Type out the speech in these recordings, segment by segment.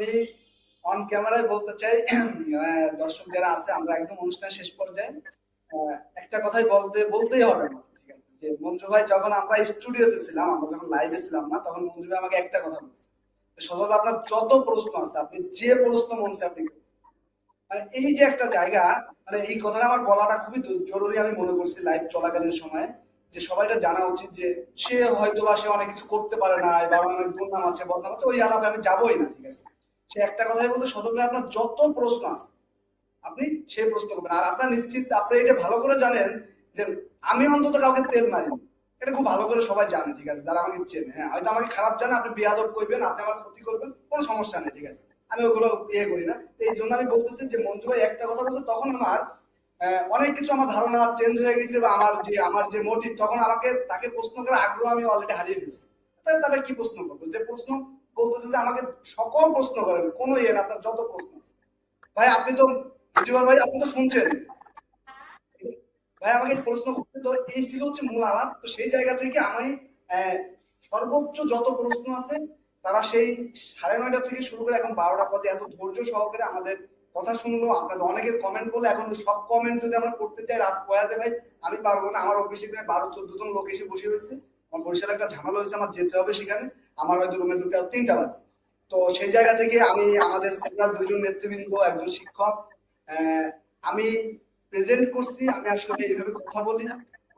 আমি অন ক্যামেরায় বলতে চাই, দর্শক যারা আছে আমরা একদম অনুষ্ঠান শেষ পর্যায়ে একটা কথাই বলতেই হবে আমার, ঠিক আছে? যে মঞ্জু ভাই যখন আমরা স্টুডিওতে ছিলাম, আমরা যখন লাইভে ছিলাম না, তখন মঞ্জু ভাই আমাকে একটা কথা বলছে, সজল আপনার যত প্রশ্ন আছে আপনি যে প্রশ্ন মন চায় আপনি করুন। মানে এই যে একটা জায়গা, মানে এই কথাটা আমার বলাটা খুবই জরুরি আমি মনে করছি লাইভ চলাকালীন সময়, যে সবাইটা জানা উচিত যে সে হয়তো বা সে অনেক কিছু করতে পারে না, বা অনেক দুর্নাম আছে বদনাম আছে, ওই আলাপে আমি যাবোই না, ঠিক আছে? সে একটা কথাই বলতে, সজল ভাই আপনার যত প্রশ্ন আছে আপনি সেই প্রশ্ন করবেন। আর আপনার নিশ্চিত আপনি এটা ভালো করে জানেন যে আমি অন্তত কাউকে তেল মারিনি, এটা খুব ভালো করে সবাই জানে, ঠিক আছে? যারা আমাকে চেনে, হ্যাঁ হয়তো আমাকে খারাপ জানে, আপনি বেয়াদব করবেন, আপনি আমার ক্ষতি করবেন, কোনো সমস্যা নেই, ঠিক আছে? আমি ওগুলো ইয়ে করি না। তো এই জন্য আমি বলতেছি যে মঞ্জু ভাই একটা কথা বলছে, তখন আমার অনেক কিছু আমার ধারণা চেঞ্জ হয়ে গেছে, বা আমার যে মোটিভ, তখন আমাকে তাকে প্রশ্ন করার আগ্রহ আমি অলরেডি হারিয়ে ফেলছি। তাহলে তাহলে কি প্রশ্ন করবো? যে প্রশ্ন বলতেছে যে আমাকে সকল প্রশ্ন করেন, কোনো ইয়ে না, আপনার যত প্রশ্ন আছে। ভাই আপনি তো, জিওর ভাই আপনি তো শুনছেন, ভাই আমাকে প্রশ্ন করতে, তো এই ছিল হচ্ছে মূল আলাপ। তো সেই জায়গা থেকে আমি আহ, সর্বোচ্চ যত প্রশ্ন আছে তারা সেই 9:30 থেকে শুরু করে এখন 12টা পর্যন্ত এত ধৈর্য সহকারে আমাদের কথা শুনলো। আপনাদের অনেকের কমেন্ট বলে, এখন সব কমেন্ট যদি আমরা করতে চাই রাত পয়া যায় ভাই, আমি পারবো না। আমার অফিসে প্রায় 12-14 জন লোক এসে বসে রয়েছে, আমার বরিশালে একটা ঝামেলা হয়েছে, আমার যেতে হবে সেখানে, আমার হয়তো রুমে ঢুকতে 3টা বাজে। তো সেই জায়গা থেকে আমি আমাদের সিনিয়র দুজন নেতৃবৃন্দ, একজন শিক্ষক, আমি প্রেজেন্ট করছি, আমি আসলে এইভাবে কথা বলি।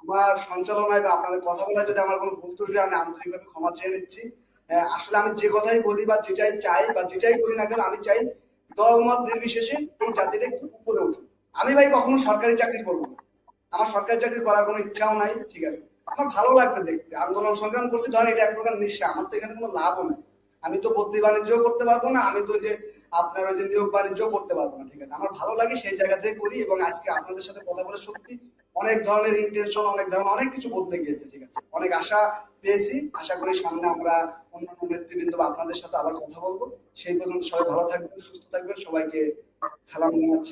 আমার সঞ্চালনায় বা আপনাদের কথা বলায় যদি আমার কোনো ভুল ত্রুটি হয়, আমি আন্তরিকভাবে ক্ষমা চেয়ে নিচ্ছি। আসলে আমি যে কথাই বলি বা যেটাই চাই বা যেটাই করি না কেন, আমি চাই দলমত নির্বিশেষে এই জাতিটা একটু উপরে উঠুক। আমি ভাই কখনো সরকারি চাকরি করবো না, আমার সরকারি চাকরি করার কোনো ইচ্ছাও নাই, ঠিক আছে? আমার ভালো লাগবে দেখতে, আন্দোলন সংগ্রাম করছি, ধরেন এটা এক প্রকার নিঃস্বা, আমার তো এখানে কোনো লাভও নাই। আমি তো বদলি বাণিজ্য করতে পারবো না, আমি তো যে আপনার ওই যে নিয়োগ বাণিজ্য করতে পারবো না, ঠিক আছে? আমার ভালো লাগে সেই জায়গা থেকে করি। এবং আজকে আপনাদের সাথে কথা বলে সত্যি অনেক ধরনের ইন্টেনশন, অনেক ধরনের অনেক কিছু বদলে গিয়েছে, ঠিক আছে? অনেক আশা পেয়েছি, আশা করি সামনে আমরা অন্যান্য নেতৃবৃন্দ বা আপনাদের সাথে আবার কথা বলবো। সেই পর্যন্ত সবাই ভালো থাকবেন, সুস্থ থাকবেন, সবাইকে সালাম জানাচ্ছি।